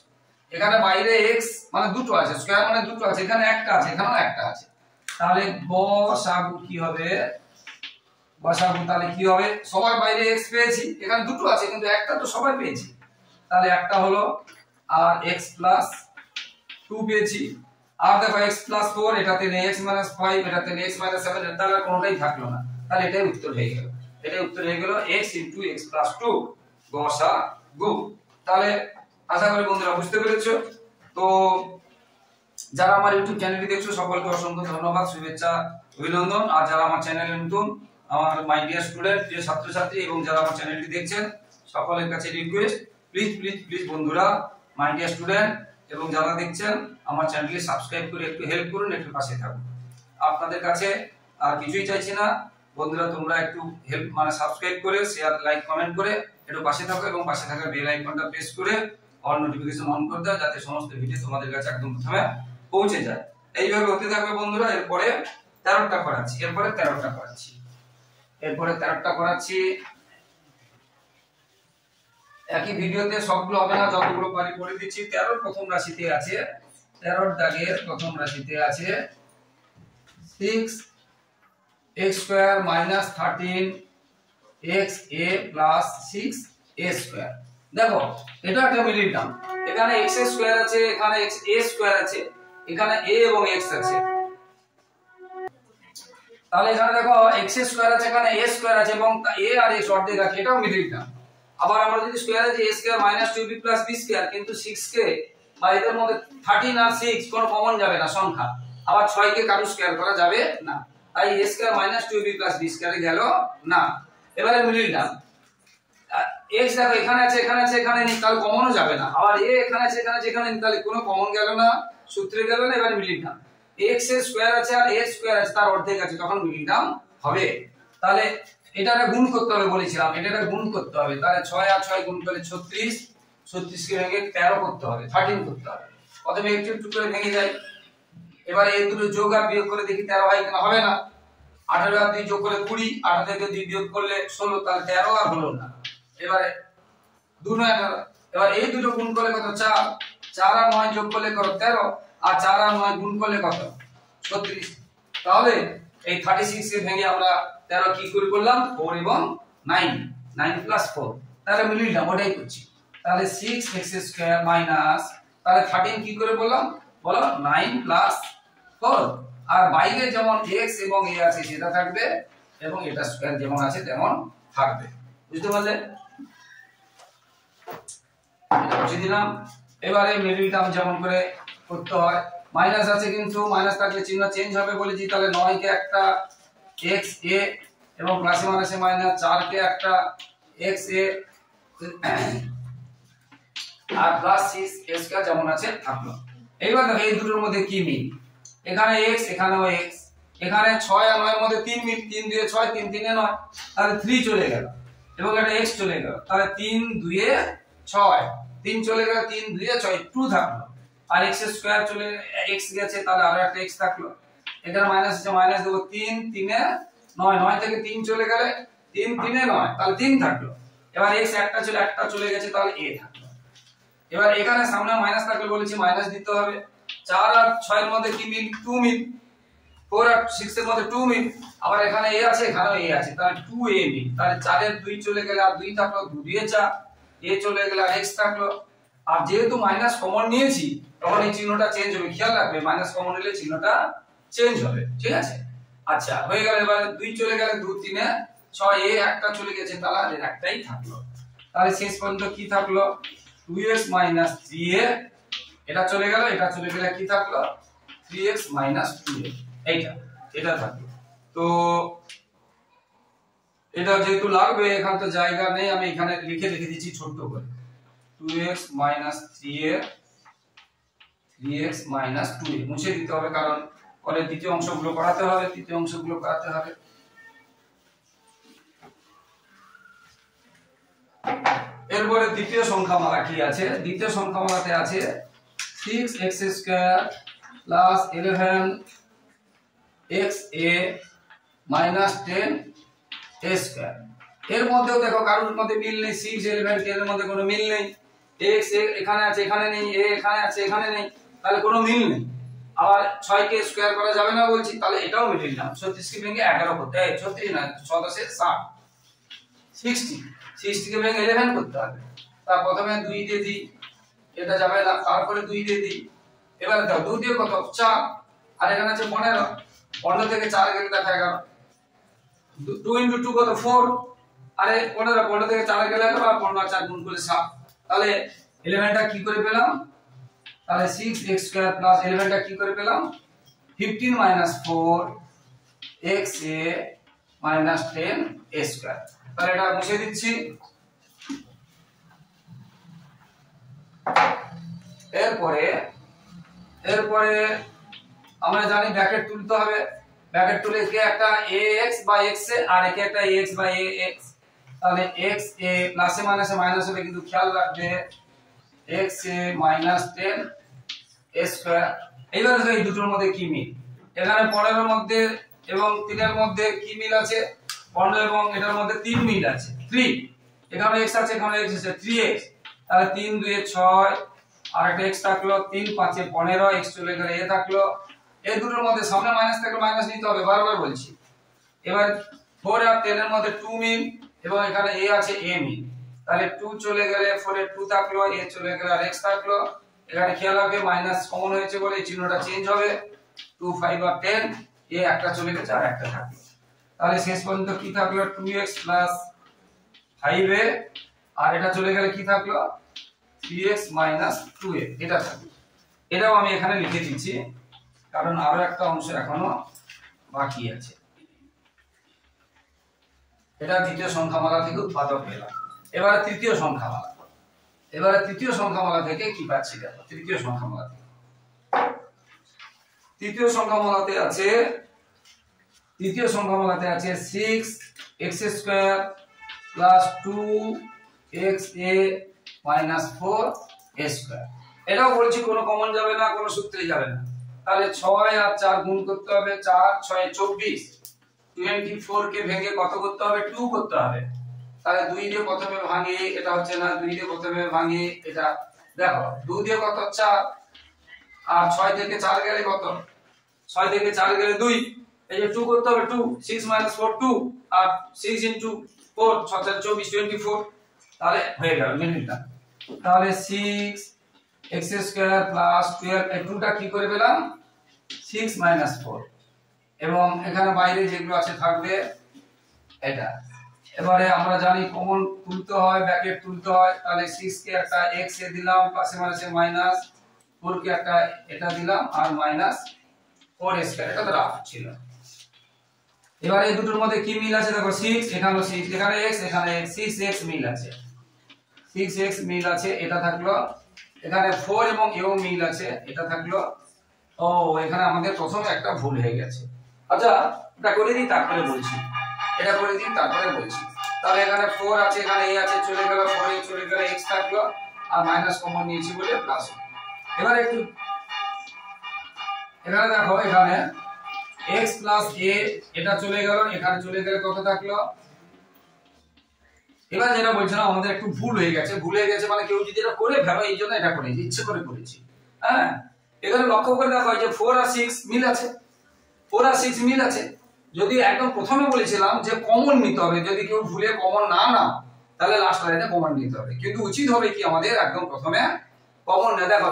A: এখানে বাইরে x মানে দুটো আছে, স্কয়ার মানে দুটো আছে, এখানে একটা আছে, এখানেও একটা আছে। তাহলে গসাগু কি হবে? গসাগু তাহলে কি হবে? সবার বাইরে x পেয়েছি, এখানে দুটো আছে কিন্তু একটা তো সবাই পেয়েছি, তাহলে একটা হলো, আর x+2 পেয়েছি। আর দেখো x+4, এটাতে নেই, x-5, এটাতে নেই, x-7, তাহলে কোনোটাই থাকলো না। তাহলে এটাই উত্তর হয়ে গেল, এটাই উত্তর হয়ে গেল x * x+2 গসাগু। তাহলে আশা করি বন্ধুরা বুঝতে পেরেছো। তো যারা আমার ইউটিউব চ্যানেলটি দেখছো সকলকে অসংখ্য ধন্যবাদ, শুভেচ্ছা, অভিনন্দন। আর যারা আমার চ্যানেলে নতুন, আমার মাই ডিয়ার স্টুডেন্ট, প্রিয় ছাত্রছাত্রী, এবং যারা আমার চ্যানেলটি দেখছেন, সকলের কাছে রিকোয়েস্ট, প্লিজ প্লিজ প্লিজ বন্ধুরা, মাই ডিয়ার স্টুডেন্ট এবং যারা দেখছেন, আমার চ্যানেলটি সাবস্ক্রাইব করে একটু হেল্প করুন, একটু পাশে থাকুন। আপনাদের কাছে আর কিছুই চাইছি না বন্ধুরা, তোমরা একটু হেল্প, মানে সাবস্ক্রাইব করে, শেয়ার, লাইক, কমেন্ট করে একটু পাশে থাকো, এবং পাশে থাকা বেল আইকনটা প্রেস করে অল নোটিফিকেশন অন করে দাও, যাতে সমস্ত ভিডিও তোমাদের কাছে একদম প্রথমে পৌঁছে যায়। এইভাবে হতে থাকবে বন্ধুরা। এরপরে 13টা করাচ্ছি, এরপরে 13টা করাচ্ছি, এরপরে 13টা করাচ্ছি। একই ভিডিওতে সবগুলো হবে না, যতগুলো পারি করে দিচ্ছি। 13 প্রথম রাশিতে আছে, 13 দাগের প্রথম রাশিতে আছে 6x² - 13 xa প্লাস 6a²। দেখো এটা একটা মিডিল টার্ম, এখানে x² আছে, এখানে a² আছে, এখানে a এবং x আছে। তাহলে এখানে দেখো x² আছে, এখানে a² আছে এবং a আর x অর্ধেক আছে, এটাও মিডিল টার্ম। আবার আমরা যদি স্কয়ার আছে a² - 2b + b² কিন্তু 6 কে বা এদের মধ্যে 13 আর 6 কোনো কমন যাবে না সংখ্যা, আবার 6 কে কারো স্কয়ার করা যাবে না, তাই a² - 2b + b² গেল না। এবারে মিডিল টার্ম x দেখো এখানে আছে, এখানে আছে, এখানে নেই, তাহলে কমনও যাবে না। আবার a এখানে আছে, এখানে আছে, এখানে নেই, তাহলে কোনো কমন গেল না, সূত্রে গেল না। এবারে মিডিল টার্ম x এর স্কয়ার আছে আর a² আছে, তার অর্ধেক আছে, তখন মিডিল টার্ম হবে। তাহলে এটা গুণ করতে হবে বলেছিলাম, এটা গুণ করতে হবে। তাহলে 6 আর 6 গুণ করলে 36, 36 কে ভেঙে 13 করতে হবে, 13 করতে হবে। প্রথমে একটু একটু করে ভেঙে যায়। এবারে এই দুটো যোগ আর বিয়োগ করে দেখি 13 হয় কিনা, হবে না। 18 আর 2 যোগ করে 20, 18 থেকে 2 বিয়োগ করলে 16, তাহলে 13 আর হলো না। এবারে 2 9 18, এবার এই দুটো গুণ করলে কত 4, 4 আর 9 যোগ করলে কত 13, আর 4 আর 9 গুণ করলে কত 36। তাহলে এই 36 কে ভেঙে আমরা 13 কি করে করলাম 4 এবং 9, 9 + 4, তাহলে মিডিল টার্ম ওটাই করছি। তাহলে 6x² মাইনাস, তাহলে 13 কি করে বললাম বলো 9 + 4, আর বাইরে যেমন x এবং a আছে সেটা থাকবে এবং এটা স্কয়ার যেমন আছে তেমন থাকবে। বুঝতে পারলে? এটা বুঝিয়ে দিলাম। এবারে মিডিল টার্ম যেমন করে করতে হয়, মাইনাস আছে কিন্তু মাইনাস থাকলে চিহ্ন চেঞ্জ হবে বলেছি। তাহলে 9 কে একটা xa এবং প্লাসে মাইনাসে মাইনাস, 4 কে একটা xa আর প্লাস 6a² যেমন আছে থাকলো। এইবার দেখো এই দুটোর মধ্যে কি মিল, এখানে x এখানেও x, এখানে 6 আর 9 এর মধ্যে 3 মিল, 3 2 6, 3 3 9, তাহলে 3 চলে গেল এবং এটা x চলে গেল, তাহলে 3 2 6, 3 চলে গেল, 3 2 6, 2 থাকলো। আর x² চলে x গেছে, তাহলে আরো একটা x থাকলো। এখানে মাইনাস আছে, মাইনাস দেব, 3 3 9, 9 থেকে 3 চলে গেলে 3 3 9, তাহলে 3 থাকলো। এবার x একটা চলে গেছে, তাহলে a থাকলো। এবার এখানে সামনে মাইনাস থাকলে বলেছি মাইনাস দিতে হবে। 4 আর 6 এর মধ্যে কি মিল 2 মিল, 4 আর 6 এর মধ্যে 2 মিল, আবার এখানে a আছে, এখানেও a আছে, তাহলে 2a মিল। তাহলে 4 এর 2 চলে গেলে আর 2 থাকলো, 2 2 4, a চলে গেলে আর x থাকলো। আর যেহেতু মাইনাস কমন নিয়েছি তখন এই চিহ্নটা চেঞ্জ হবে, খেয়াল রাখবে মাইনাস কমন নিলে চিহ্নটা চেঞ্জ হবে, ঠিক আছে। আচ্ছা হয়ে গেল। এবার 2 চলে গেলে 2 3 6, a একটা চলে গেছে, তাহলে আর একটাই থাকলো। তাহলে শেষ পর্যন্ত কি থাকলো 2x - 3a, এটা চলে গেল, এটা চলে গেলে কি থাকলো 3x - 2a, এটা থাকলো। তো এটা যেহেতু লাগবে, এখানে তো জায়গা নেই, আমি এখানে লিখে দিচ্ছি ছোট করে 2x - 3a, 3x - 2a মুছে দিতে হবে, কারণ পরে দ্বিতীয় অংশগুলো করাতে হবে, তৃতীয় অংশগুলো করাতে হবে। এরপরে দ্বিতীয় সংখ্যামালা কি আছে, দ্বিতীয় সংখ্যামালাতে আছে 6x² + 11xa - 10a²। এর মধ্যেও দেখো কারোর মধ্যে মিল নেই, 6 11 10 এর মধ্যে কোনো মিল নেই। x এখানে আছে, এখানে নেই, a এখানে আছে, এখানে নেই, তাহলে কোনো মিল নেই। আবার 6 কে স্কয়ার করা যাবে না বলছি, তাহলে এটাও মিডিল টার্ম। 36 কে ভেঙে 11 করতে হয়, 36 না 6 10 60, 60 কে ভেঙে 11 করতে হবে। তার প্রথমে 2 দিয়ে দিই, এটা যাবে না, তারপরে 2 দিয়ে দিই। এবারে দাও 2 দিয়ে কত 4, আর এখানে আছে 15, 15 থেকে 4 গেলে দেখা 11, 2 * 2 কত 4, আরে 15 থেকে 4 গেলে 11, আর 15 4 গুণ করলে 7, তাহলে 11টা কি করে পেলাম, তাহলে 6x² + 11টা কি করে পেলাম 15 - 4 xa - 10a²। তাহলে এটা মুছে দিচ্ছি। এরপরে আমরা জানি ব্র্যাকেট তুলতে হবে, ব্র্যাকেট তুলে কে একটা ax বা xa আর একে একটা ax বা ax, তাহলে xa প্লাসে মাইনাসে মাইনাস হবে, কিন্তু খেয়াল রাখবে xa - 10a²। এইবার এই দুটোর মধ্যে কি মিল, এখানে 15 এর মধ্যে এবং 3 এর মধ্যে কি মিল আছে, 15 এবং এটার মধ্যে 3 মিল আছে 3। এখানে x আছে, এখানে x আছে 3x, তাহলে 3 2 এ 6 আর একটা x থাকলো, 3 5 এ 15, x চলে গেলে a থাকলো। এই দুটোর মধ্যে সামনে মাইনাস থাকলে মাইনাস নিতে হবে, বারবার বলছি। এবার 4 আর 10 এর মধ্যে 2 মিল এবং এখানে a আছে, a মিল, তাহলে 2 চলে গেলে 4 এ 2 থাকলো, a চলে গেলে আর x থাকলো। এখানে খেয়াল রাখবে মাইনাস কমন হয়েছে বলে এই চিহ্নটা চেঞ্জ হবে, 2 5 আর 10, a একটা চলে গেছে আর একটা থাকলো। তাহলে শেষ পর্যন্ত কি থাকলো 2x 5a, আর এটা চলে গেলে কি থাকলো 3x 2a, এটা থাকলো। এটাও আমি এখানে লিখে দিচ্ছি কারণ আরো একটা অংশ এখনো বাকি আছে। এটা দ্বিতীয় সংখ্যামালা থেকে উৎপাদক পেলাম। এবারে তৃতীয় সংখ্যামালা, তৃতীয় সংখ্যামালা থেকে কি পাচ্ছি দেখো। তৃতীয় সংখ্যামালাতে আছে 6x² + 2xa - 4a²। এটাও বলছি কোনো কমন যাবে না, কোনো সূত্রে যাবে না। তাহলে 6 আর 4 গুণ করতে হবে, 4 6 24, 24 কে ভেঙে কত করতে হবে 2 করতে হবে। তাহলে 2 দিয়ে প্রথমে ভাঙি, এটা হচ্ছে না, 2 দিয়ে প্রথমে ভাঙি, এটা দেখো 2 দিয়ে কত 4, আর 6 থেকে 4 গেলে কত, 6 থেকে 4 গেলে 2, এই যে 2 করতে হবে 2, 6 - 4 2, আর 6 * 4 6 4 24 24, তাহলে হয়ে গেল মিনিটটা। তাহলে 6x² + 12, এই 2টা কি করে পেলাম 6 - 4, এবং এখানে বাইরে যেগুলো আছে থাকবে এটা। এবারে আমরা জানি কমন তুলতে হয়, ব্র্যাকেট তুলতে হয়, তাহলে 6 কে একটা x এ দিলাম, পাশে মাইনাসে মাইনাস, 4 কে একটা এটা দিলাম আর -4a², এটা তো রাফ ছিল। এবারে এই দুটোর মধ্যে কি মিল আছে দেখো, 6 এখানে 6, এখানে x এখানে 6x মিল আছে, 6x মিল আছে, এটা থাকলো। এখানে 4 এবং এও মিল আছে, এটা থাকলো। ও এখানে আমাদের প্রথমে একটা ভুল হয়ে গেছে। আচ্ছা এটা করে দিই তারপরে বলছি, তাহলে এখানে 4 আছে, এখানে a আছে, চলে গেল 4a চলে গেল, x থাকলো, আর মাইনাস কমন নিয়েছি বলে প্লাস। এবারে একটু এখানে দেখো, এখানে x + a এটা চলে গেল, এখানে চলে গেলে কত থাকলো। এবার যেটা বলছিলাম আমাদের একটু ভুল হয়ে গেছে মানে কেউ যদি এটা করে ফেলো, এই জন্য এটা করেছি, ইচ্ছে করে করেছি। হ্যাঁ এখানে লক্ষ্য করে দেখো যে 4 আর 6 মিল আছে, 4 আর 6 মিল আছে। যদি একদম প্রথমে বলেছিলাম যে কমন নিতে হবে, যদি কেউ ভুলে কমন না নাও তাহলে লাস্ট লাইনে কমন নিতে হবে, কিন্তু উচিত হবে কি আমাদের একদম প্রথমে কমন না। দেখো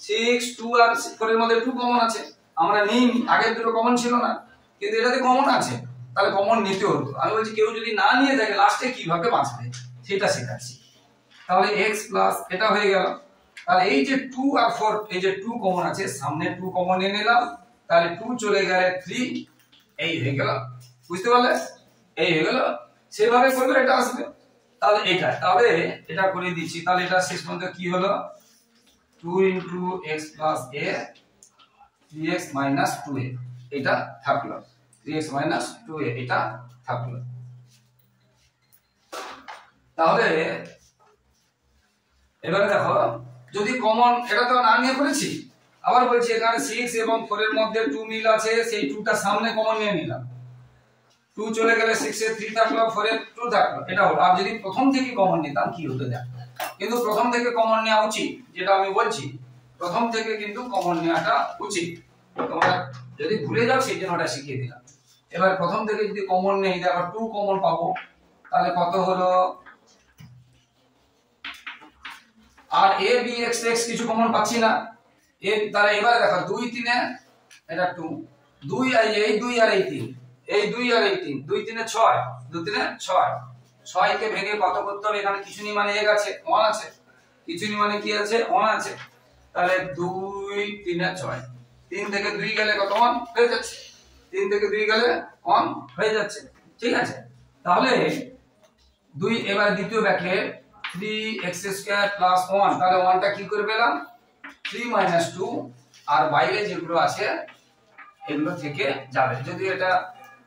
A: 6 2 আর 4 এর মধ্যে 2 কমন আছে, আমরা নিইনি, আগের দুটো কমন ছিল না, কিন্তু এটাতে কমন আছে, তাহলে কমন নিতে হতো। আমি বলছি কেউ যদি না নিয়ে থাকে লাস্টে কিভাবে বাঁচবে সেটা শেখাচ্ছি। তাহলে x প্লাস এটা হয়ে গেল। তাহলে এই যে 2 আর 4, এই যে 2 কমন আছে, সামনে 2 কমন নিয়ে নিলাম, তাহলে 2 চলে গেলে 3, এই হয়ে গেল, বুঝতে পারলে, এই হয়ে গেল। সেভাবে করলে এটা আসবে। তাহলে তাহলে এটা করে দিচ্ছি। তাহলে এটা শেষ পর্যন্ত কি হলো 2 × x + a 3x - 2a, এটা থাকলো 3x - 2a, এটা থাকলো। তাহলে এবারে দেখো যদি কমন, এটা তো না নিয়ে করেছি, আবার বলছি এখানে 6 এবং 4 এর মধ্যে 2 মিল আছে, সেই 2টা সামনে কমন নিয়ে নিলাম, 2 চলে গেলে 6 এ 3 থাকলো, 4 এ 2 থাকলো, এটা হলো। আর যদি প্রথম থেকে কমন নিতাম কি হতো দেখো, কিন্তু প্রথম থেকে কমন নেওয়া উচিত, যেটা আমি বলছি প্রথম থেকে কিন্তু কমন নেওয়াটা উচিত। তোমরা যদি ভুলে যাও সেই জন্য ওটা শিখিয়ে দিলাম। এবার প্রথম থেকে যদি কমন নেই, দেখো 2 কমন পাবো, তাহলে কত হলো, আর a b x x কিছু কমন পাচ্ছি না, তাহলে এবারে দেখো 2 3 এ এটা 2, 2 আর এই 2 আর এই 3, এই 2 আর এই 3, 2 3 এ 6, 2 3 এ 6, 6 কে ভেঙে কত করতে হবে, এখানে কিছু নি মানে 1 আছে, 1 আছে, কিছু নি মানে কি আছে 1 আছে। তাহলে 2 3 এ 6, 3 থেকে 2 গেলে কত 1 হয়ে যাচ্ছে, 3 থেকে 2 গেলে 1 হয়ে যাচ্ছে, ঠিক আছে। তাহলে 2 এবার দ্বিতীয় ব্র্যাকেট 3x² + 1, তাহলে 1টা কি করে পেলাম 3 - 2, আর বাইরে যেগুলো আছে এগুলো থেকে যাবে, যদি এটা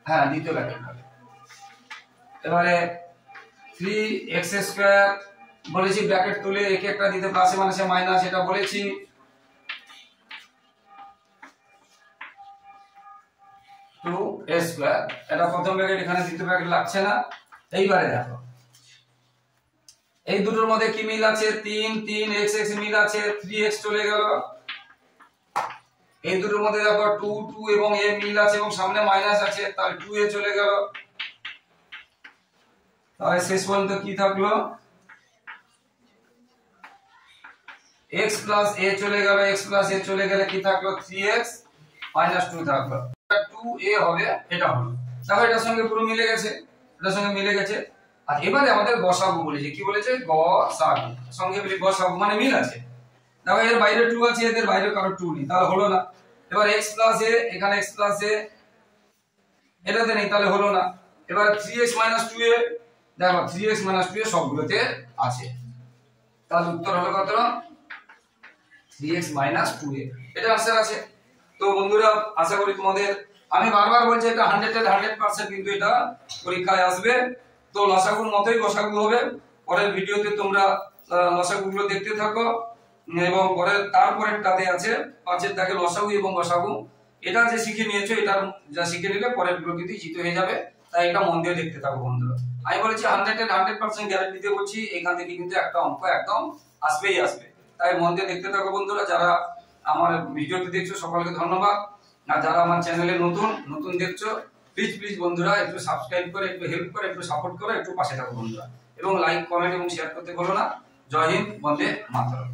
A: হ্যাঁ দ্বিতীয় ব্র্যাকেট হবে। এবারে 3x² বলেছি ব্র্যাকেট তুলে এক একটা দিতে, প্লাসে মাইনাসে মাইনাস, এটা বলেছি। টু a² এটা প্রথম ব্র্যাকেট, এখানে দ্বিতীয় ব্র্যাকেট লাগছে না। এইবারে দেখো এই দুটোর মধ্যে কি মিল আছে 3 3 x x মিল আছে 3x চলে গেল এই দুটোর মধ্যে দেখো 2 2 এবং a মিল আছে এবং সামনে মাইনাস আছে তাহলে 2a চলে গেল তাহলে শেষ পর্যন্ত কি থাকলো x a চলে গেল x a চলে গেলে কি থাকলো 3x 2 থাকলো 2a হবে এটা হলো দেখো এটার সঙ্গে পুরো মিলে গেছে এটার সঙ্গে মিলে গেছে আর এবারে আমাদের গসাগু বলেছে কি বলেছে গসাগু সঙ্গে বলি গসাগু মানে মিল আছে দেখো এর বাইরে 2 আছে এদের বাইরে কারো 2 নেই তাহলে হলো না এবার x a এখানে x a এটাতে নেই তাহলে হলো না এবার 3x 2a দেখো 3x 2a সবগুলোতে আছে তাহলে উত্তর হলো কত 3x 2a এটা आंसर আছে তো বন্ধুরা আশা করি তোমাদের আমি বারবার বলছি এটা 100% কিন্তু এটা পরীক্ষায় আসবে তো লসাগুর মতই গসাগু হবে পরের ভিডিওতে তোমরা লসাগুগুলো দেখতে থাকো এবং পরের তারপরেরটাতে আছে পাঁচের দাগে লসাগু এবং গসাগু এটা যে শিখে নিয়েছো এটা যা শিখে নিলে পরের গুলো কিন্তু জিত হয়ে যাবে তাই এটা মন দিয়ে দেখতে থাকো বন্ধুরা আমি বলেছি 100% গ্যারান্টি দিয়ে বলছি এখান থেকে কিন্তু একটা অঙ্ক একদম আসবেই আসবে তাই মন দিয়ে দেখতে থাকো বন্ধুরা যারা আমার ভিডিওতে দেখছো সকলকে ধন্যবাদ আর যারা আমার চ্যানেলে নতুন দেখছো প্লিজ বন্ধুরা একটু সাবস্ক্রাইব করে একটু হেল্প করে একটু সাপোর্ট করো একটু পাশে থাকো বন্ধুরা এবং লাইক কমেন্ট এবং শেয়ার করতে ভুলো না জয় হিন্দ বন্দে মাতরম